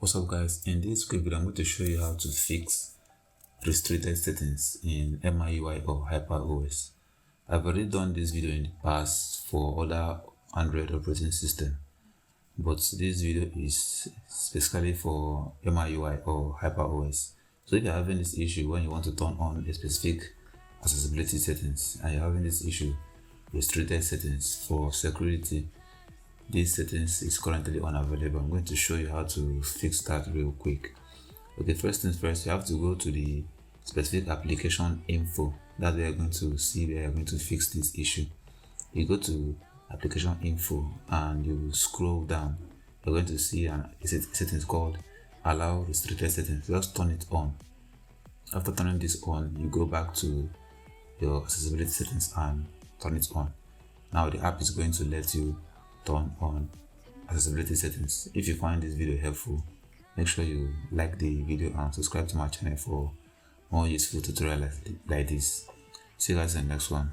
What's up guys, in this quick video I'm going to show you how to fix restricted settings in MIUI or HyperOS. I've already done this video in the past for other Android operating system, but this video is specifically for MIUI or HyperOS. So if you're having this issue when you want to turn on a specific accessibility settings and you're having this issue, restricted settings for security, this settings is currently unavailable. I'm going to show you how to fix that real quick. Okay, first things first, you have to go to the specific application info. That's where you're going to see where you're going to fix this issue. You go to application info and you scroll down. You're going to see a settings called allow restricted settings. Just turn it on. After turning this on, you go back to your accessibility settings and turn it on. Now the app is going to let you turn on accessibility settings. If you find this video helpful, make sure you like the video and subscribe to my channel for more useful tutorials like this. See you guys in the next one.